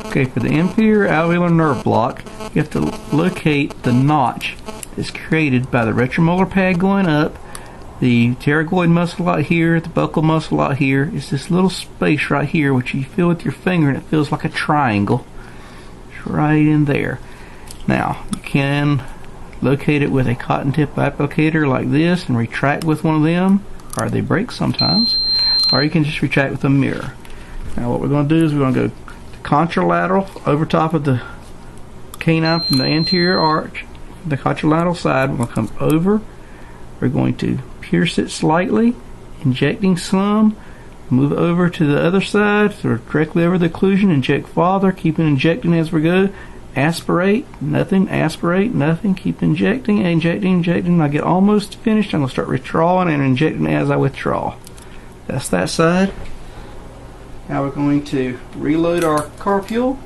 Okay, for the inferior alveolar nerve block, you have to locate the notch that's created by the retromolar pad going up, the pterygoid muscle out here, the buccal muscle out here. It's this little space right here which you feel with your finger and it feels like a triangle. It's right in there. Now, you can locate it with a cotton tip applicator like this and retract with one of them, or they break sometimes, or you can just retract with a mirror. Now what we're going to do is we're going to go contralateral over top of the canine from the anterior arch, the contralateral side. We're going to come over, we're going to pierce it slightly, injecting some, move over to the other side, sort of directly over the occlusion, inject farther, keep injecting as we go, aspirate, nothing, aspirate, nothing, keep injecting, injecting. When I get almost finished, I'm going to start withdrawing and injecting as I withdraw. That's that side. Now we're going to reload our carpule.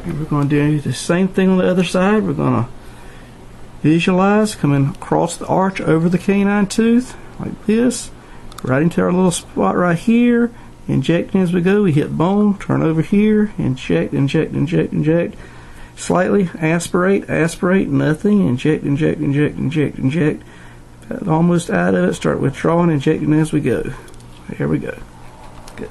And we're going to do the same thing on the other side. We're going to visualize coming across the arch over the canine tooth like this, right into our little spot right here, injecting as we go. We hit bone, turn over here, inject, inject, inject, inject, slightly aspirate, aspirate, nothing, inject, inject, inject, inject, inject. Almost out of it, start withdrawing, injecting as we go. Here we go. Good.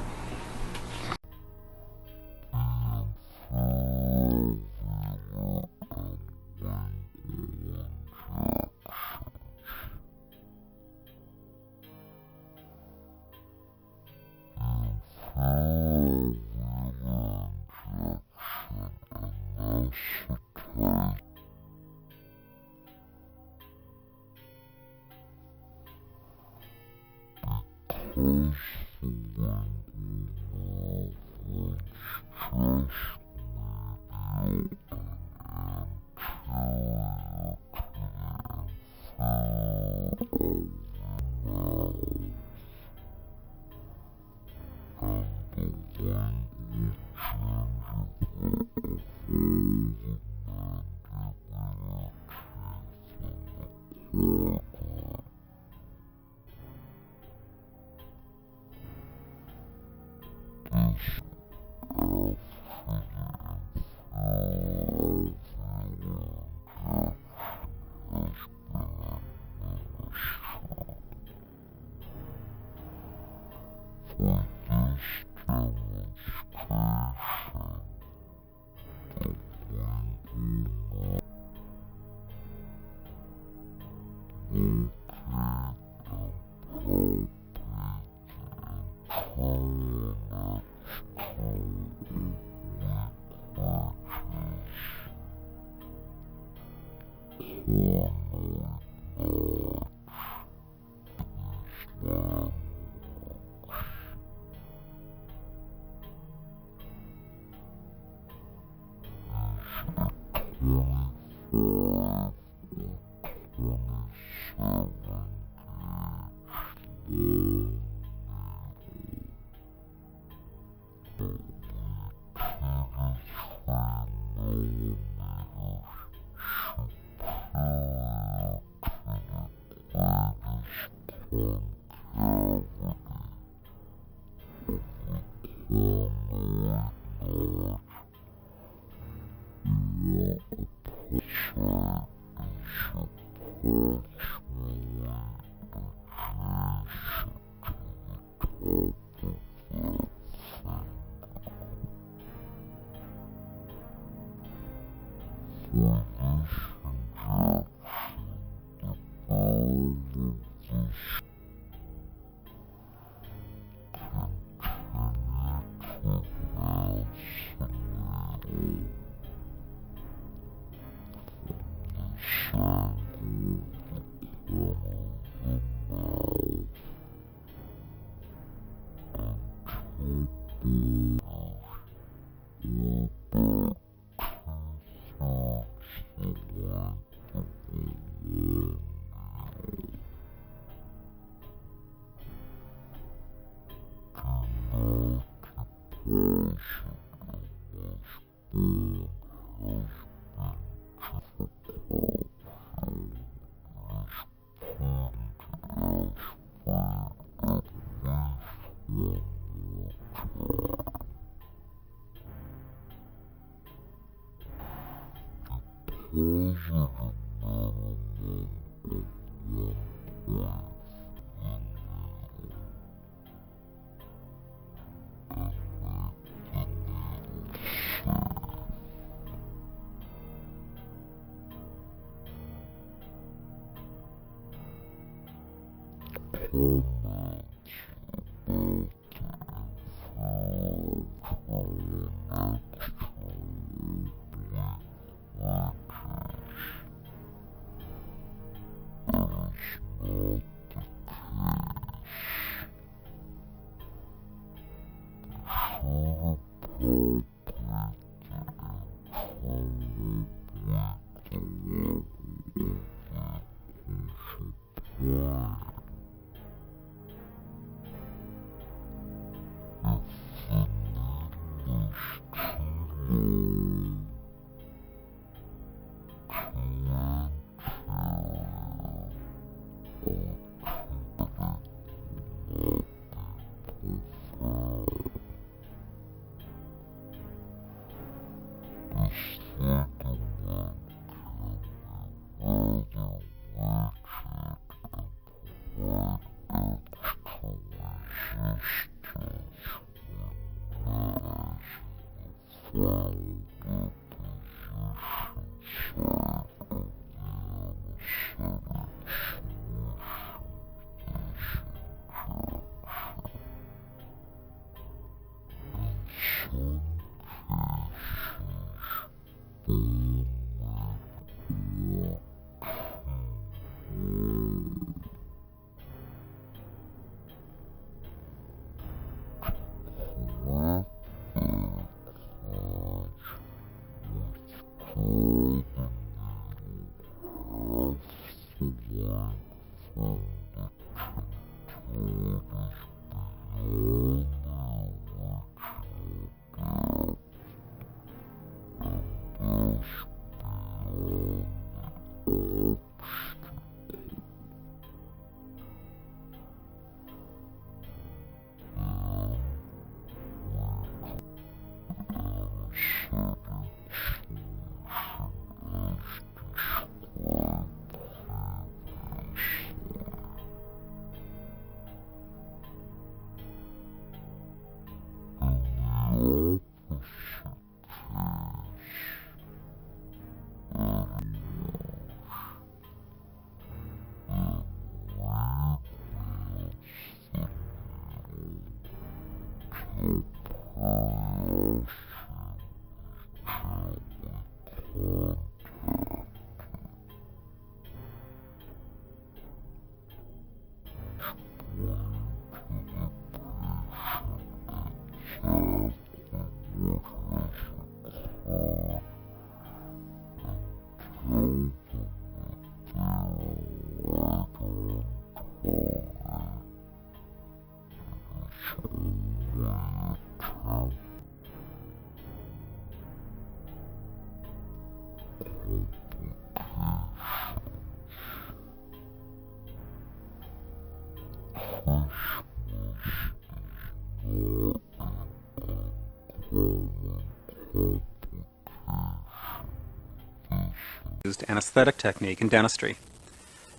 Used anesthetic technique in dentistry.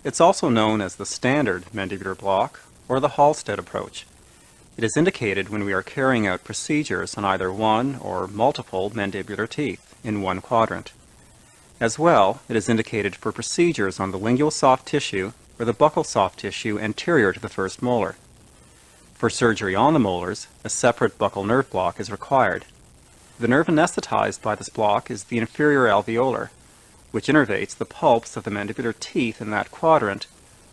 It's also known as the standard mandibular block or the Halsted approach. It is indicated when we are carrying out procedures on either one or multiple mandibular teeth in one quadrant. As well, it is indicated for procedures on the lingual soft tissue or the buccal soft tissue anterior to the first molar. For surgery on the molars, a separate buccal nerve block is required. The nerve anesthetized by this block is the inferior alveolar, which innervates the pulps of the mandibular teeth in that quadrant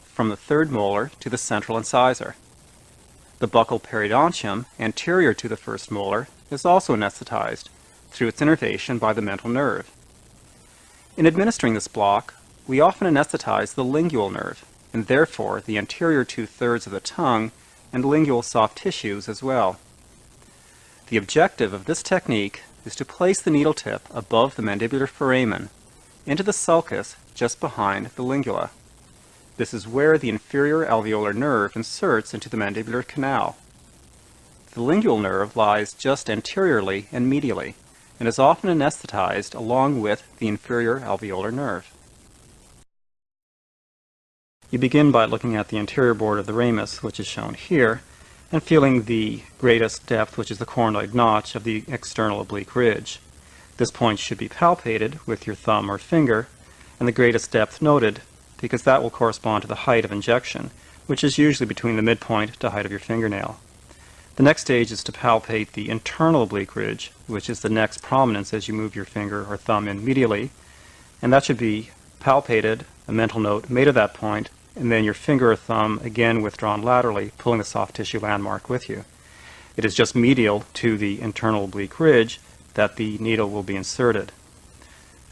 from the third molar to the central incisor. The buccal periodontium anterior to the first molar is also anesthetized through its innervation by the mental nerve. In administering this block, we often anesthetize the lingual nerve, and therefore the anterior two-thirds of the tongue and lingual soft tissues as well. The objective of this technique is to place the needle tip above the mandibular foramen into the sulcus just behind the lingula. This is where the inferior alveolar nerve inserts into the mandibular canal. The lingual nerve lies just anteriorly and medially, and is often anesthetized along with the inferior alveolar nerve. You begin by looking at the anterior border of the ramus, which is shown here, and feeling the greatest depth, which is the cornoid notch of the external oblique ridge. This point should be palpated with your thumb or finger, and the greatest depth noted, because that will correspond to the height of injection, which is usually between the midpoint to height of your fingernail. The next stage is to palpate the internal oblique ridge, which is the next prominence as you move your finger or thumb in medially, and that should be palpated, a mental note made at that point, and then your finger or thumb again withdrawn laterally, pulling the soft tissue landmark with you. It is just medial to the internal oblique ridge that the needle will be inserted.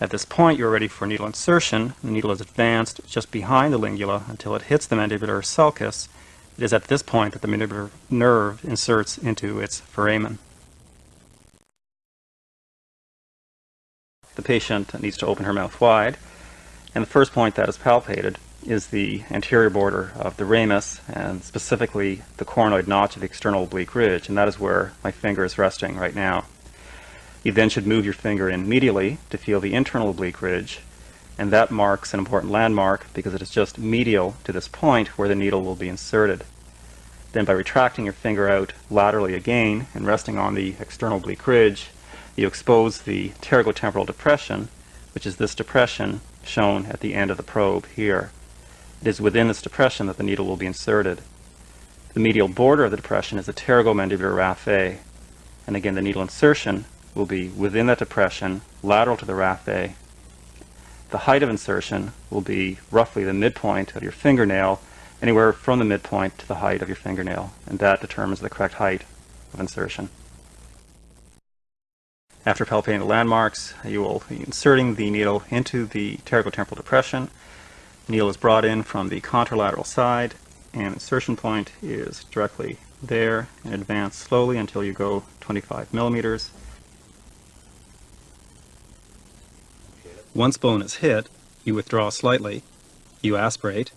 At this point, you're ready for needle insertion. The needle is advanced just behind the lingula until it hits the mandibular sulcus. It is at this point that the mandibular nerve inserts into its foramen. The patient needs to open her mouth wide, and the first point that is palpated is the anterior border of the ramus, and specifically the coronoid notch of the external oblique ridge, and that is where my finger is resting right now. You then should move your finger in medially to feel the internal oblique ridge, and that marks an important landmark because it is just medial to this point where the needle will be inserted. Then by retracting your finger out laterally again and resting on the external oblique ridge, you expose the pterygotemporal depression, which is this depression shown at the end of the probe here. It is within this depression that the needle will be inserted. The medial border of the depression is the pterygomandibular raphe, and again the needle insertion will be within that depression, lateral to the raphe. The height of insertion will be roughly the midpoint of your fingernail, anywhere from the midpoint to the height of your fingernail, and that determines the correct height of insertion. After palpating the landmarks, you will be inserting the needle into the pterygotemporal depression. The needle is brought in from the contralateral side, and insertion point is directly there, and advance slowly until you go 25 millimeters. Once bone is hit, you withdraw slightly, you aspirate,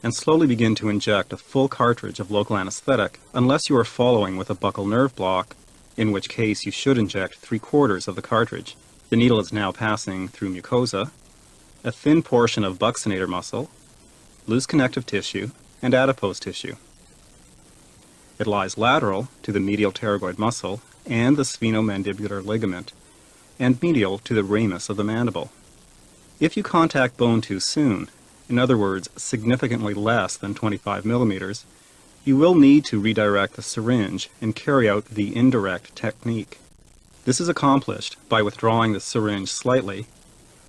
and slowly begin to inject a full cartridge of local anesthetic, unless you are following with a buccal nerve block, in which case you should inject 3/4 of the cartridge. The needle is now passing through mucosa, a thin portion of buccinator muscle, loose connective tissue, and adipose tissue. It lies lateral to the medial pterygoid muscle and the sphenomandibular ligament, and medial to the ramus of the mandible. If you contact bone too soon, in other words, significantly less than 25 millimeters, you will need to redirect the syringe and carry out the indirect technique. This is accomplished by withdrawing the syringe slightly,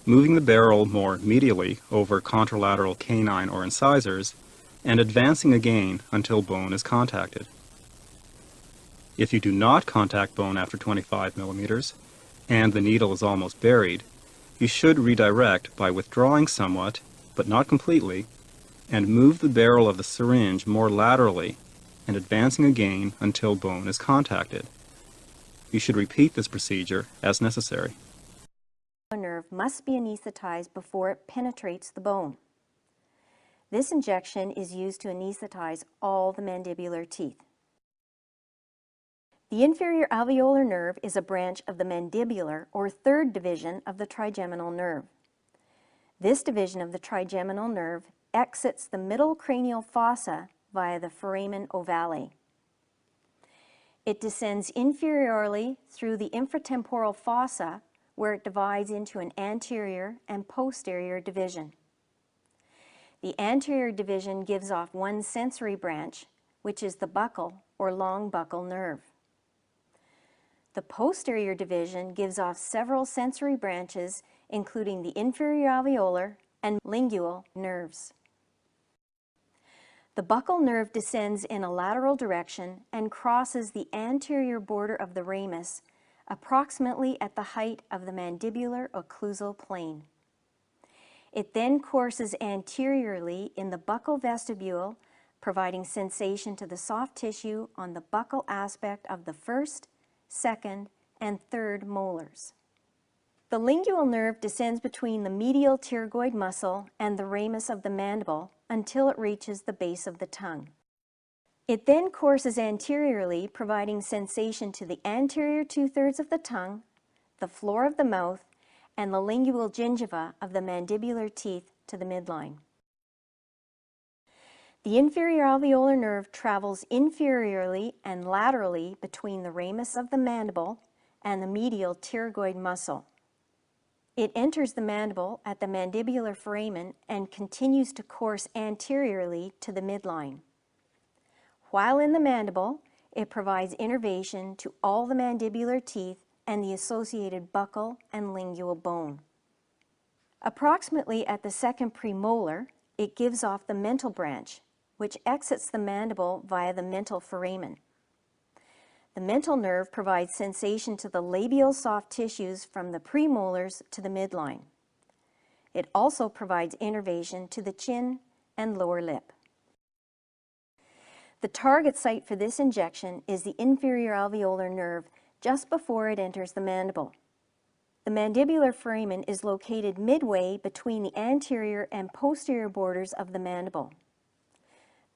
moving the barrel more medially over contralateral canine or incisors, and advancing again until bone is contacted. If you do not contact bone after 25 millimeters, and the needle is almost buried, you should redirect by withdrawing somewhat, but not completely, and move the barrel of the syringe more laterally and advancing again until bone is contacted. You should repeat this procedure as necessary. The nerve must be anesthetized before it penetrates the bone. This injection is used to anesthetize all the mandibular teeth. The inferior alveolar nerve is a branch of the mandibular or third division of the trigeminal nerve. This division of the trigeminal nerve exits the middle cranial fossa via the foramen ovale. It descends inferiorly through the infratemporal fossa, where it divides into an anterior and posterior division. The anterior division gives off one sensory branch, which is the buccal or long buccal nerve. The posterior division gives off several sensory branches, including the inferior alveolar and lingual nerves. The buccal nerve descends in a lateral direction and crosses the anterior border of the ramus, approximately at the height of the mandibular occlusal plane. It then courses anteriorly in the buccal vestibule, providing sensation to the soft tissue on the buccal aspect of the first, second, and third molars. The lingual nerve descends between the medial pterygoid muscle and the ramus of the mandible until it reaches the base of the tongue. It then courses anteriorly, providing sensation to the anterior 2/3 of the tongue, the floor of the mouth, and the lingual gingiva of the mandibular teeth to the midline. The inferior alveolar nerve travels inferiorly and laterally between the ramus of the mandible and the medial pterygoid muscle. It enters the mandible at the mandibular foramen and continues to course anteriorly to the midline. While in the mandible, it provides innervation to all the mandibular teeth and the associated buccal and lingual bone. Approximately at the second premolar, it gives off the mental branch, which exits the mandible via the mental foramen. The mental nerve provides sensation to the labial soft tissues from the premolars to the midline. It also provides innervation to the chin and lower lip. The target site for this injection is the inferior alveolar nerve just before it enters the mandible. The mandibular foramen is located midway between the anterior and posterior borders of the mandible.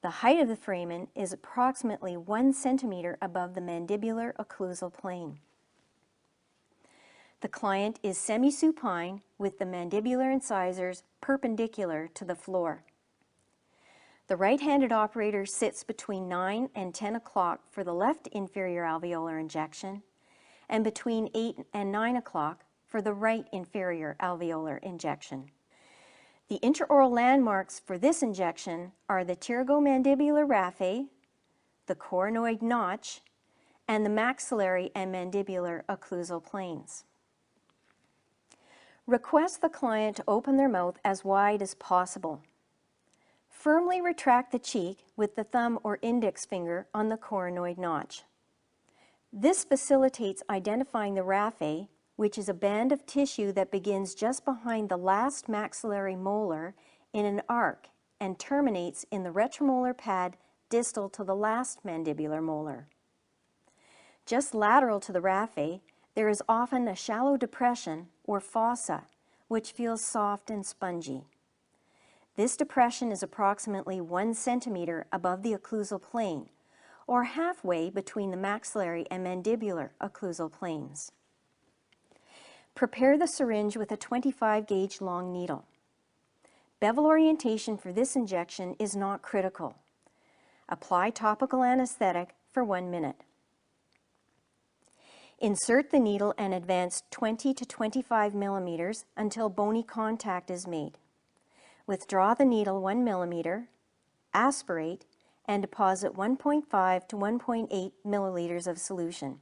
The height of the foramen is approximately 1 centimeter above the mandibular occlusal plane. The client is semi-supine with the mandibular incisors perpendicular to the floor. The right-handed operator sits between 9 and 10 o'clock for the left inferior alveolar injection and between 8 and 9 o'clock for the right inferior alveolar injection. The intraoral landmarks for this injection are the pterygomandibular raphe, the coronoid notch, and the maxillary and mandibular occlusal planes. Request the client to open their mouth as wide as possible. Firmly retract the cheek with the thumb or index finger on the coronoid notch. This facilitates identifying the raphe, which is a band of tissue that begins just behind the last maxillary molar in an arc and terminates in the retromolar pad distal to the last mandibular molar. Just lateral to the raphe, there is often a shallow depression or fossa, which feels soft and spongy. This depression is approximately 1 centimeter above the occlusal plane, or halfway between the maxillary and mandibular occlusal planes. Prepare the syringe with a 25 gauge long needle. Bevel orientation for this injection is not critical. Apply topical anesthetic for 1 minute. Insert the needle and advance 20 to 25 millimeters until bony contact is made. Withdraw the needle 1 millimeter, aspirate, and deposit 1.5 to 1.8 milliliters of solution.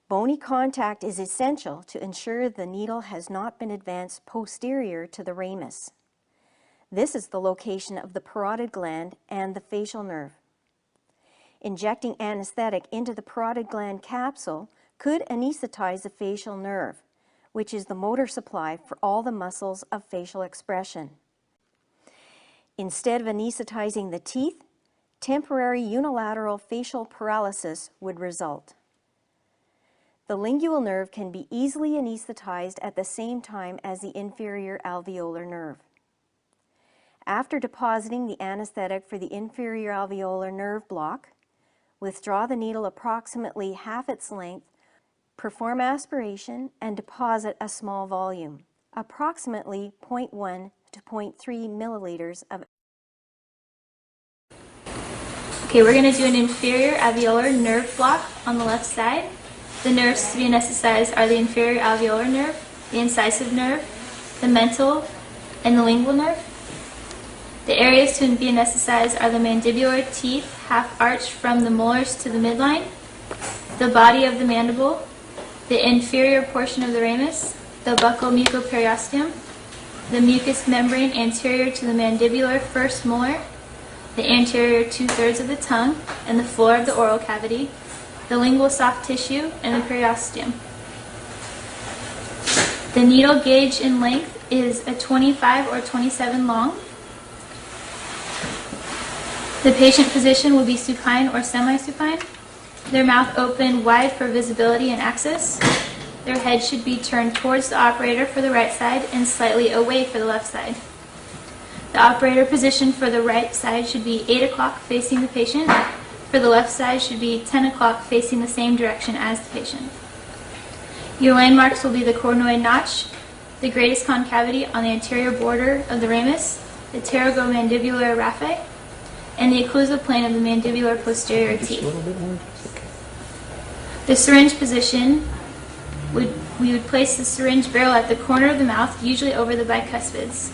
Bony contact is essential to ensure the needle has not been advanced posterior to the ramus. This is the location of the parotid gland and the facial nerve. Injecting anesthetic into the parotid gland capsule could anesthetize the facial nerve, which is the motor supply for all the muscles of facial expression. Instead of anesthetizing the teeth, temporary unilateral facial paralysis would result. The lingual nerve can be easily anesthetized at the same time as the inferior alveolar nerve. After depositing the anesthetic for the inferior alveolar nerve block, withdraw the needle approximately half its length, perform aspiration, and deposit a small volume, approximately 0.1 to 0.3 milliliters of. Okay, we're going to do an inferior alveolar nerve block on the left side. The nerves to be anesthetized are the inferior alveolar nerve, the incisive nerve, the mental, and the lingual nerve. The areas to be anesthetized are the mandibular teeth, half arched from the molars to the midline, the body of the mandible, the inferior portion of the ramus, the buccal mucoperiosteum, the mucous membrane anterior to the mandibular first molar, the anterior 2/3 of the tongue, and the floor of the oral cavity, the lingual soft tissue, and the periosteum. The needle gauge in length is a 25 or 27 long. The patient position will be supine or semi-supine. Their mouth open wide for visibility and access. Their head should be turned towards the operator for the right side and slightly away for the left side. The operator position for the right side should be 8 o'clock facing the patient. For the left side should be 10 o'clock facing the same direction as the patient. Your landmarks will be the coronoid notch, the greatest concavity on the anterior border of the ramus, the pterygomandibular raphe, and the occlusal plane of the mandibular posterior teeth. The syringe position would We would place the syringe barrel at the corner of the mouth, usually over the bicuspids.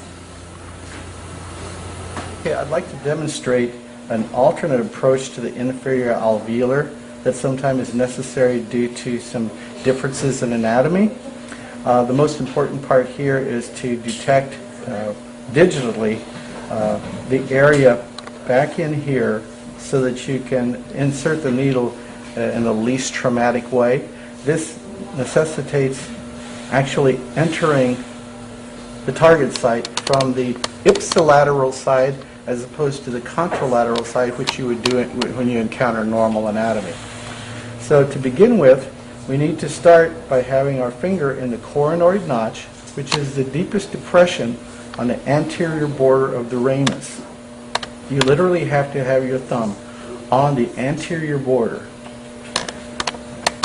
Okay, I'd like to demonstrate an alternate approach to the inferior alveolar that sometimes is necessary due to some differences in anatomy. The most important part here is to detect digitally the area back in here so that you can insert the needle in the least traumatic way. This necessitates actually entering the target site from the ipsilateral side as opposed to the contralateral side, which you would do it when you encounter normal anatomy. So to begin with, we need to start by having our finger in the coronoid notch, which is the deepest depression on the anterior border of the ramus. You literally have to have your thumb on the anterior border.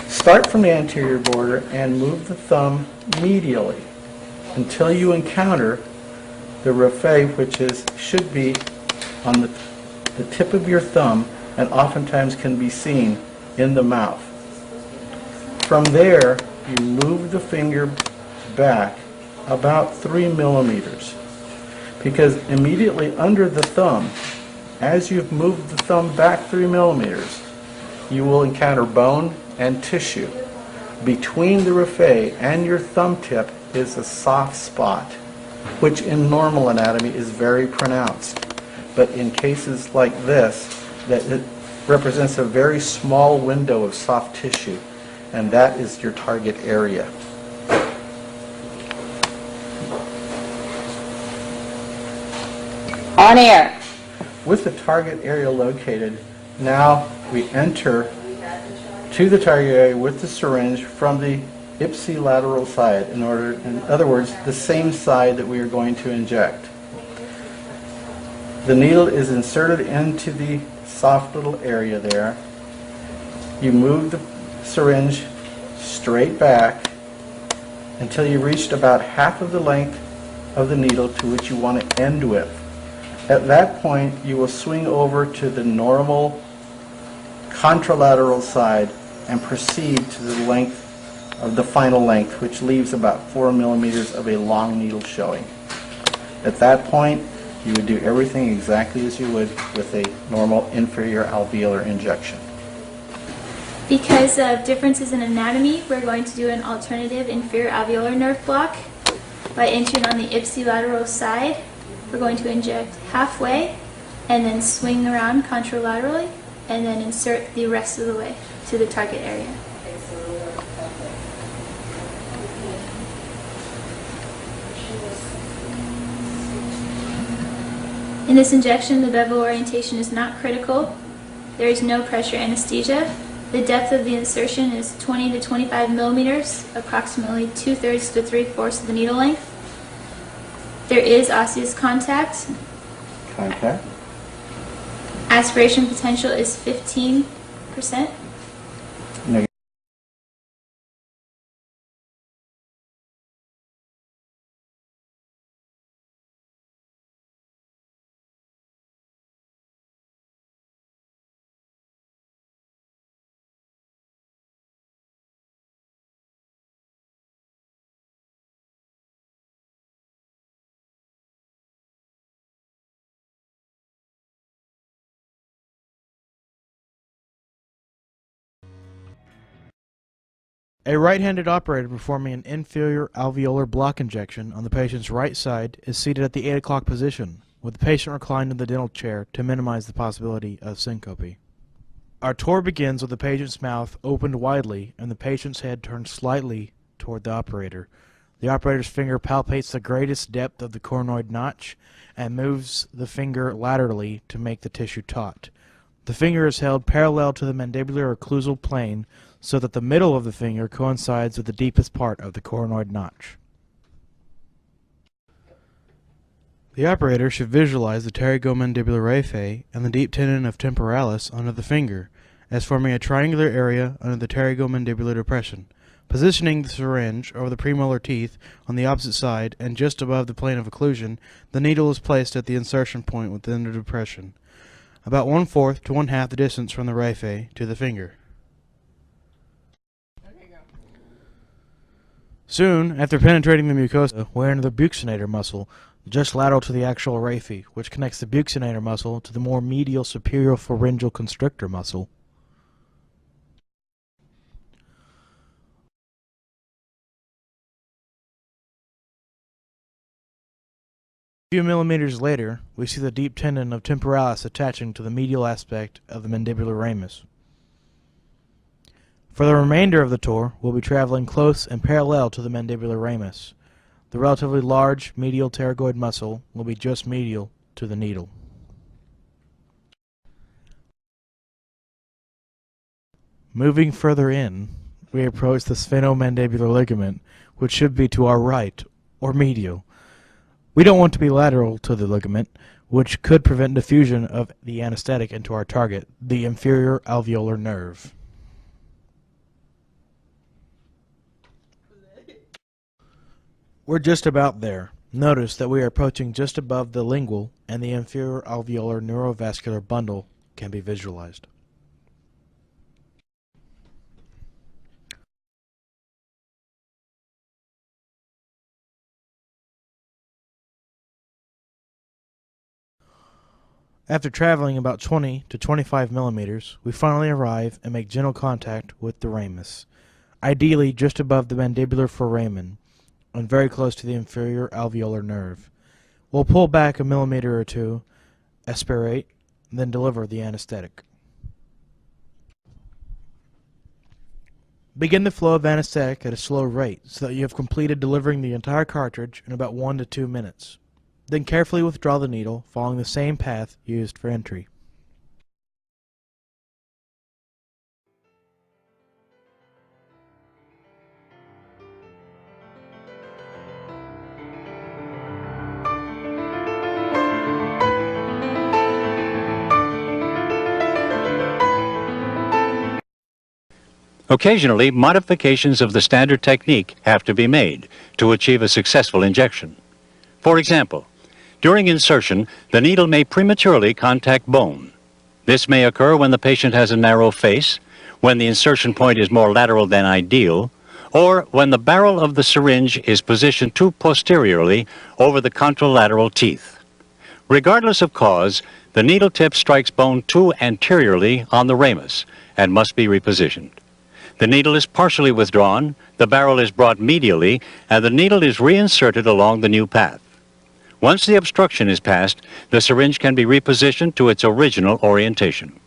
Start from the anterior border and move the thumb medially until you encounter the raphe, which should be on the tip of your thumb and oftentimes can be seen in the mouth. From there, you move the finger back about 3 millimeters, because immediately under the thumb, as you've moved the thumb back 3 millimeters, you will encounter bone and tissue. Between the raphe and your thumb tip is a soft spot, which in normal anatomy is very pronounced. But in cases like this, it represents a very small window of soft tissue, and that is your target area. On air. With the target area located, now we enter to the target area with the syringe from the ipsilateral side, in other words, the same side that we are going to inject. The needle is inserted into the soft little area there. You move the syringe straight back until you reached about half of the length of the needle to which you want to end with. At that point, you will swing over to the normal contralateral side and proceed to the length of the final length, which leaves about 4 millimeters of a long needle showing. At that point, you would do everything exactly as you would with a normal inferior alveolar injection. Because of differences in anatomy, we're going to do an alternative inferior alveolar nerve block. By entering on the ipsilateral side, we're going to inject halfway and then swing around contralaterally and then insert the rest of the way to the target area. In this injection, the bevel orientation is not critical. There is no pressure anesthesia. The depth of the insertion is 20 to 25 millimeters, approximately 2/3 to 3/4 of the needle length. There is osseous contact. Contact. Aspiration potential is 15%. No. A right-handed operator performing an inferior alveolar block injection on the patient's right side is seated at the 8 o'clock position, with the patient reclined in the dental chair to minimize the possibility of syncope. Our tour begins with the patient's mouth opened widely and the patient's head turned slightly toward the operator. The operator's finger palpates the greatest depth of the coronoid notch and moves the finger laterally to make the tissue taut. The finger is held parallel to the mandibular occlusal plane so that the middle of the finger coincides with the deepest part of the coronoid notch. The operator should visualize the pterygomandibular raphe and the deep tendon of temporalis under the finger as forming a triangular area under the pterygomandibular depression. Positioning the syringe over the premolar teeth on the opposite side and just above the plane of occlusion, the needle is placed at the insertion point within the depression, about 1/4 to 1/2 the distance from the raphe to the finger. Soon, after penetrating the mucosa, we enter the buccinator muscle, just lateral to the actual raphe, which connects the buccinator muscle to the more medial superior pharyngeal constrictor muscle. A few millimeters later, we see the deep tendon of temporalis attaching to the medial aspect of the mandibular ramus. For the remainder of the tour, we'll be traveling close and parallel to the mandibular ramus. The relatively large medial pterygoid muscle will be just medial to the needle. Moving further in, we approach the sphenomandibular ligament, which should be to our right, or medial. We don't want to be lateral to the ligament, which could prevent diffusion of the anesthetic into our target, the inferior alveolar nerve. We're just about there. Notice that we are approaching just above the lingual, and the inferior alveolar neurovascular bundle can be visualized. After traveling about 20 to 25 millimeters, we finally arrive and make gentle contact with the ramus, ideally just above the mandibular foramen, and very close to the inferior alveolar nerve. We'll pull back a millimeter or two, aspirate, and then deliver the anesthetic. Begin the flow of anesthetic at a slow rate so that you have completed delivering the entire cartridge in about 1 to 2 minutes. Then carefully withdraw the needle, following the same path used for entry. Occasionally, modifications of the standard technique have to be made to achieve a successful injection. For example, during insertion, the needle may prematurely contact bone. This may occur when the patient has a narrow face, when the insertion point is more lateral than ideal, or when the barrel of the syringe is positioned too posteriorly over the contralateral teeth. Regardless of cause, the needle tip strikes bone too anteriorly on the ramus and must be repositioned. The needle is partially withdrawn, the barrel is brought medially, and the needle is reinserted along the new path. Once the obstruction is passed, the syringe can be repositioned to its original orientation.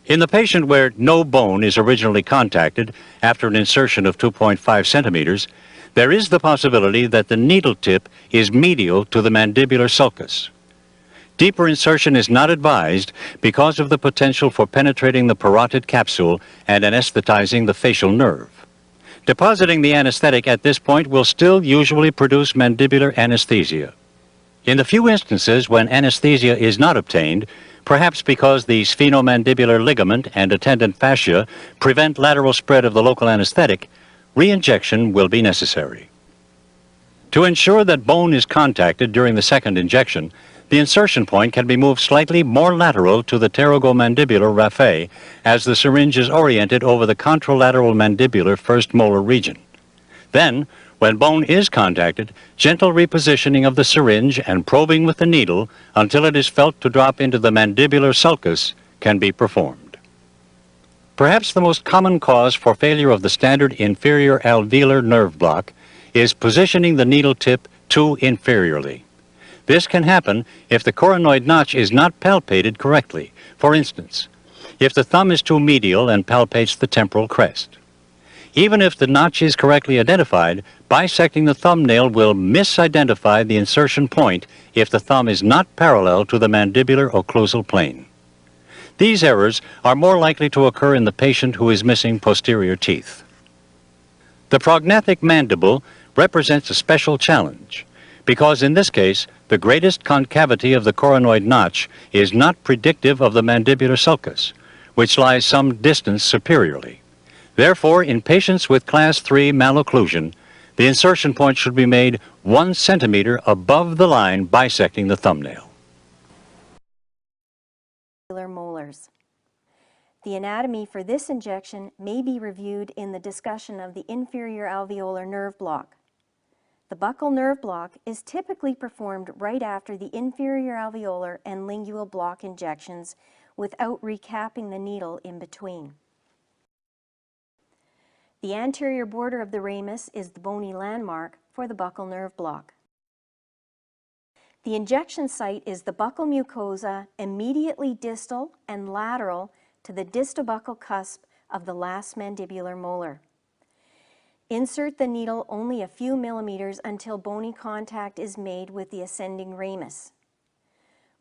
In the patient where no bone is originally contacted after an insertion of 2.5 centimeters, there is the possibility that the needle tip is medial to the mandibular sulcus. Deeper insertion is not advised because of the potential for penetrating the parotid capsule and anesthetizing the facial nerve. Depositing the anesthetic at this point will still usually produce mandibular anesthesia. In the few instances when anesthesia is not obtained, perhaps because the sphenomandibular ligament and attendant fascia prevent lateral spread of the local anesthetic, re-injection will be necessary. To ensure that bone is contacted during the second injection, the insertion point can be moved slightly more lateral to the pterygomandibular raphe as the syringe is oriented over the contralateral mandibular first molar region. Then, when bone is contacted, gentle repositioning of the syringe and probing with the needle until it is felt to drop into the mandibular sulcus can be performed. Perhaps the most common cause for failure of the standard inferior alveolar nerve block is positioning the needle tip too inferiorly. This can happen if the coronoid notch is not palpated correctly. For instance, if the thumb is too medial and palpates the temporal crest. Even if the notch is correctly identified, bisecting the thumbnail will misidentify the insertion point if the thumb is not parallel to the mandibular occlusal plane. These errors are more likely to occur in the patient who is missing posterior teeth. The prognathic mandible represents a special challenge, because in this case, the greatest concavity of the coronoid notch is not predictive of the mandibular sulcus, which lies some distance superiorly. Therefore, in patients with class 3 malocclusion, the insertion point should be made 1 centimeter above the line bisecting the thumbnail. Molars. The anatomy for this injection may be reviewed in the discussion of the inferior alveolar nerve block. The buccal nerve block is typically performed right after the inferior alveolar and lingual block injections without recapping the needle in between. The anterior border of the ramus is the bony landmark for the buccal nerve block. The injection site is the buccal mucosa immediately distal and lateral to the distobuccal cusp of the last mandibular molar. Insert the needle only a few millimeters until bony contact is made with the ascending ramus.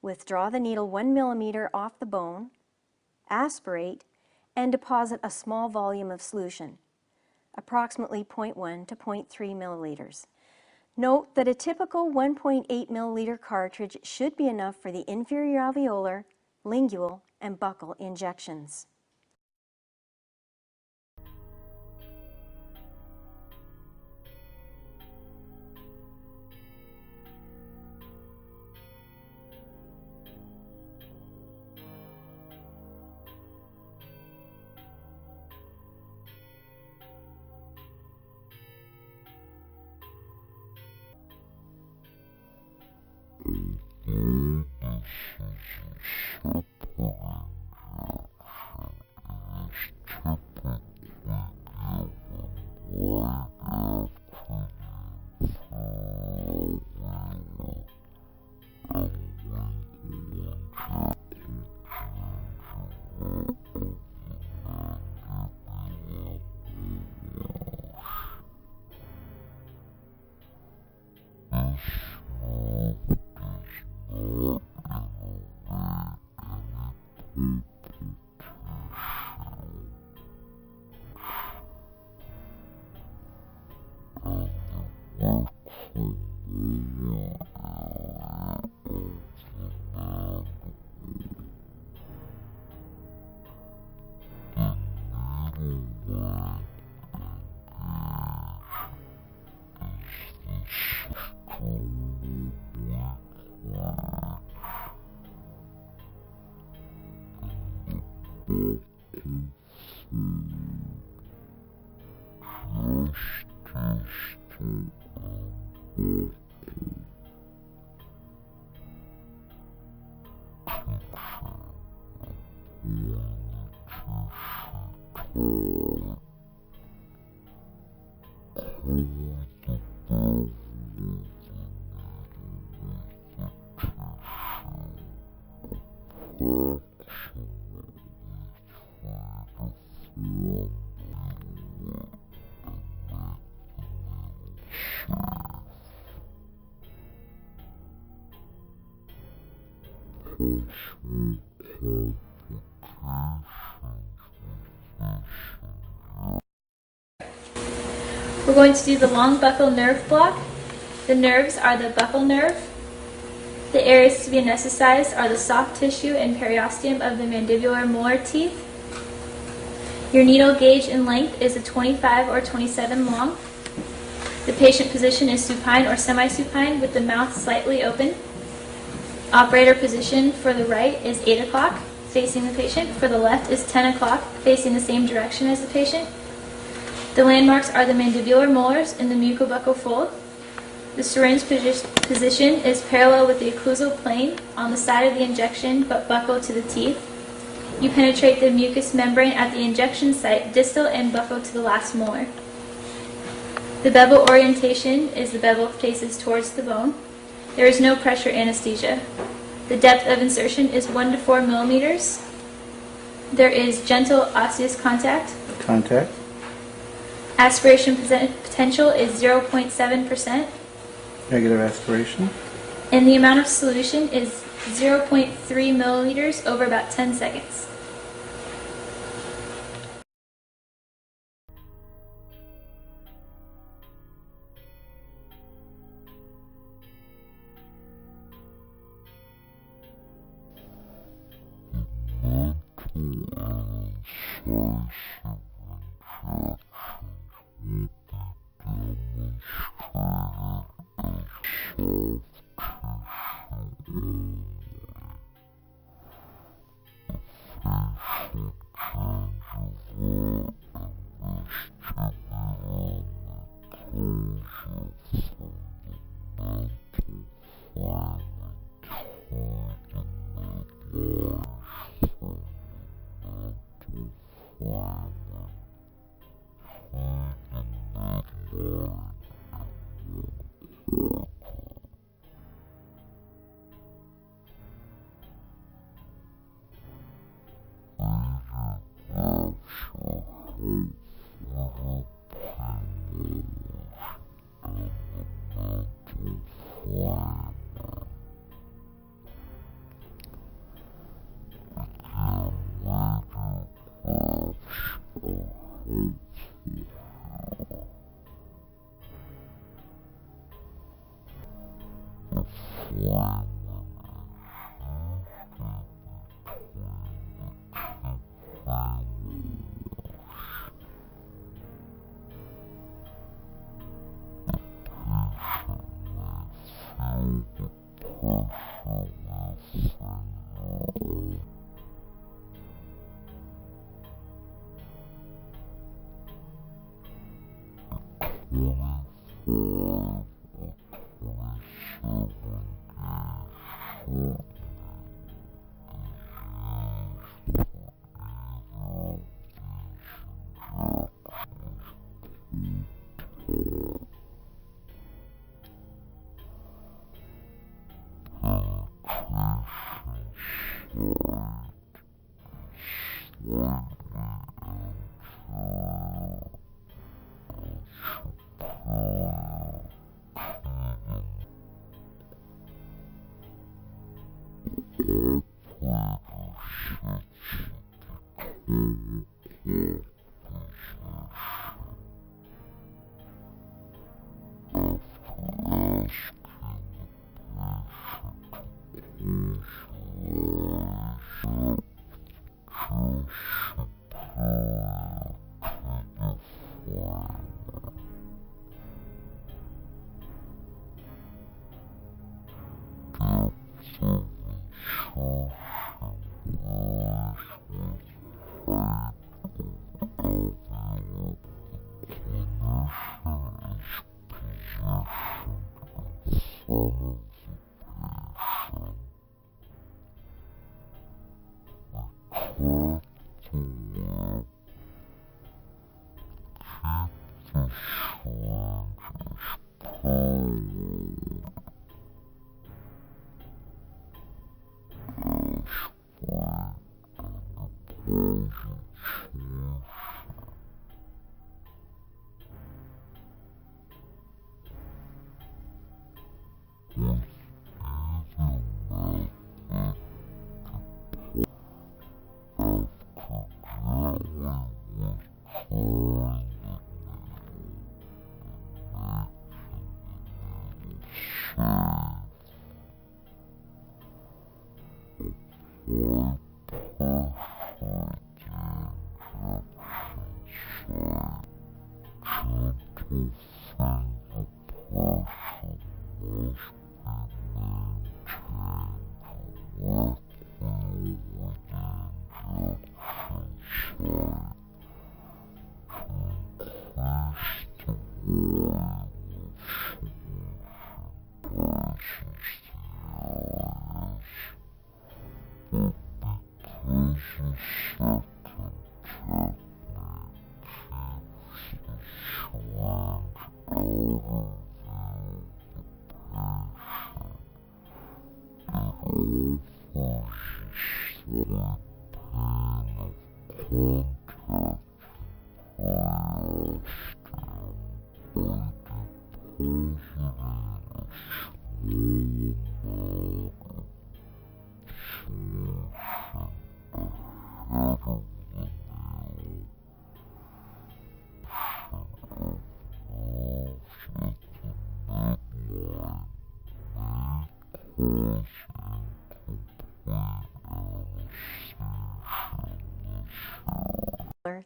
Withdraw the needle 1 millimeter off the bone, aspirate, and deposit a small volume of solution, approximately 0.1 to 0.3 milliliters. Note that a typical 1.8 milliliter cartridge should be enough for the inferior alveolar, lingual, and buccal injections. We're going to do the long buccal nerve block. The nerves are the buccal nerve. The areas to be anesthetized are the soft tissue and periosteum of the mandibular molar teeth. Your needle gauge in length is a 25 or 27 long. The patient position is supine or semi-supine with the mouth slightly open. Operator position for the right is 8 o'clock facing the patient. For the left is 10 o'clock facing the same direction as the patient. The landmarks are the mandibular molars in the mucobuccal fold. The syringe position is parallel with the occlusal plane on the side of the injection but buccal to the teeth. You penetrate the mucous membrane at the injection site, distal and buccal to the last molar. The bevel orientation is the bevel faces towards the bone. There is no pressure anesthesia. The depth of insertion is 1 to 4 millimeters. There is gentle osseous contact. Aspiration potential is 0.7%. Negative aspiration. And the amount of solution is 0.3 milliliters over about 10 seconds.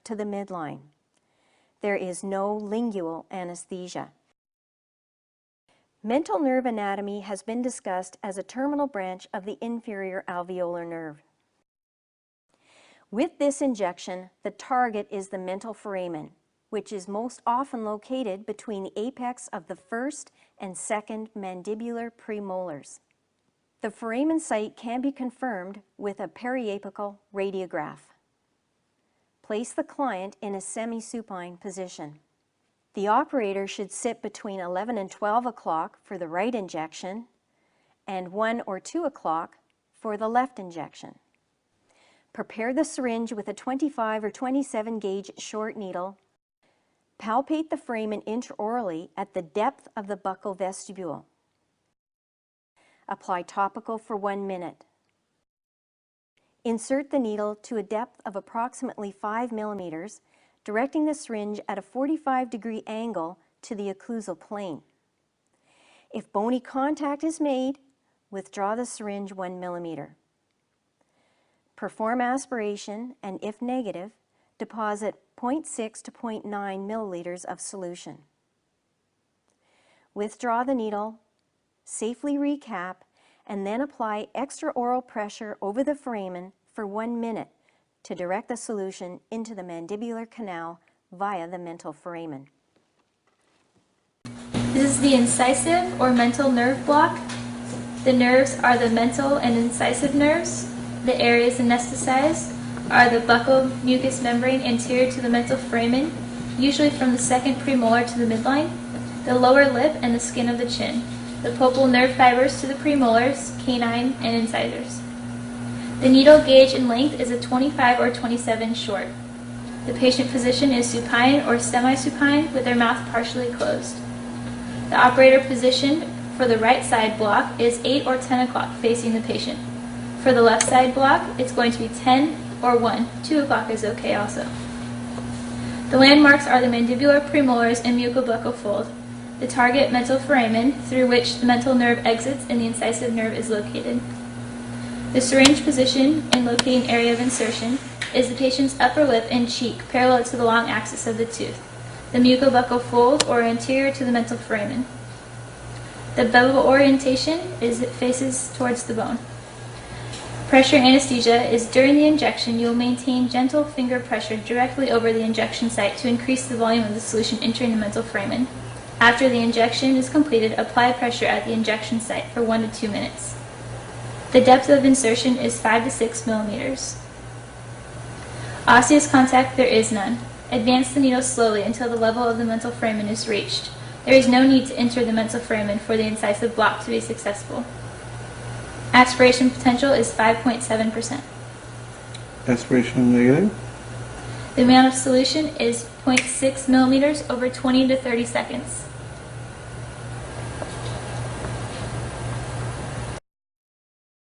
To the midline. There is no lingual anesthesia. Mental nerve anatomy has been discussed as a terminal branch of the inferior alveolar nerve. With this injection, the target is the mental foramen, which is most often located between the apex of the first and second mandibular premolars. The foramen site can be confirmed with a periapical radiograph. Place the client in a semi-supine position. The operator should sit between 11 and 12 o'clock for the right injection and 1 or 2 o'clock for the left injection. Prepare the syringe with a 25 or 27 gauge short needle. Palpate the foramen intraorally at the depth of the buccal vestibule. Apply topical for 1 minute. Insert the needle to a depth of approximately 5 millimeters, directing the syringe at a 45-degree angle to the occlusal plane. If bony contact is made, withdraw the syringe 1 millimeter. Perform aspiration and, if negative, deposit 0.6 to 0.9 milliliters of solution. Withdraw the needle, safely recap, and then apply extraoral pressure over the foramen for 1 minute to direct the solution into the mandibular canal via the mental foramen. This is the incisive or mental nerve block. The nerves are the mental and incisive nerves. The areas anesthetized are the buccal mucous membrane anterior to the mental foramen, usually from the second premolar to the midline, the lower lip, and the skin of the chin, the pulpal nerve fibers to the premolars, canine, and incisors. The needle gauge in length is a 25 or 27 short. The patient position is supine or semi-supine with their mouth partially closed. The operator position for the right side block is 8 or 10 o'clock facing the patient. For the left side block, it's going to be 10 or 1. 2 o'clock is okay also. The landmarks are the mandibular premolars and mucobuccal fold, the target mental foramen through which the mental nerve exits and the incisive nerve is located. The syringe position and locating area of insertion is the patient's upper lip and cheek parallel to the long axis of the tooth, the mucobuccal fold or anterior to the mental foramen. The bevel orientation is it faces towards the bone. Pressure anesthesia is during the injection. You will maintain gentle finger pressure directly over the injection site to increase the volume of the solution entering the mental foramen. After the injection is completed, apply pressure at the injection site for 1 to 2 minutes. The depth of insertion is 5 to 6 millimeters. Osseous contact, there is none. Advance the needle slowly until the level of the mental foramen is reached. There is no need to enter the mental foramen for the incisive block to be successful. Aspiration potential is 5.7%. Aspiration negative. The amount of solution is 0.6 millimeters over 20 to 30 seconds.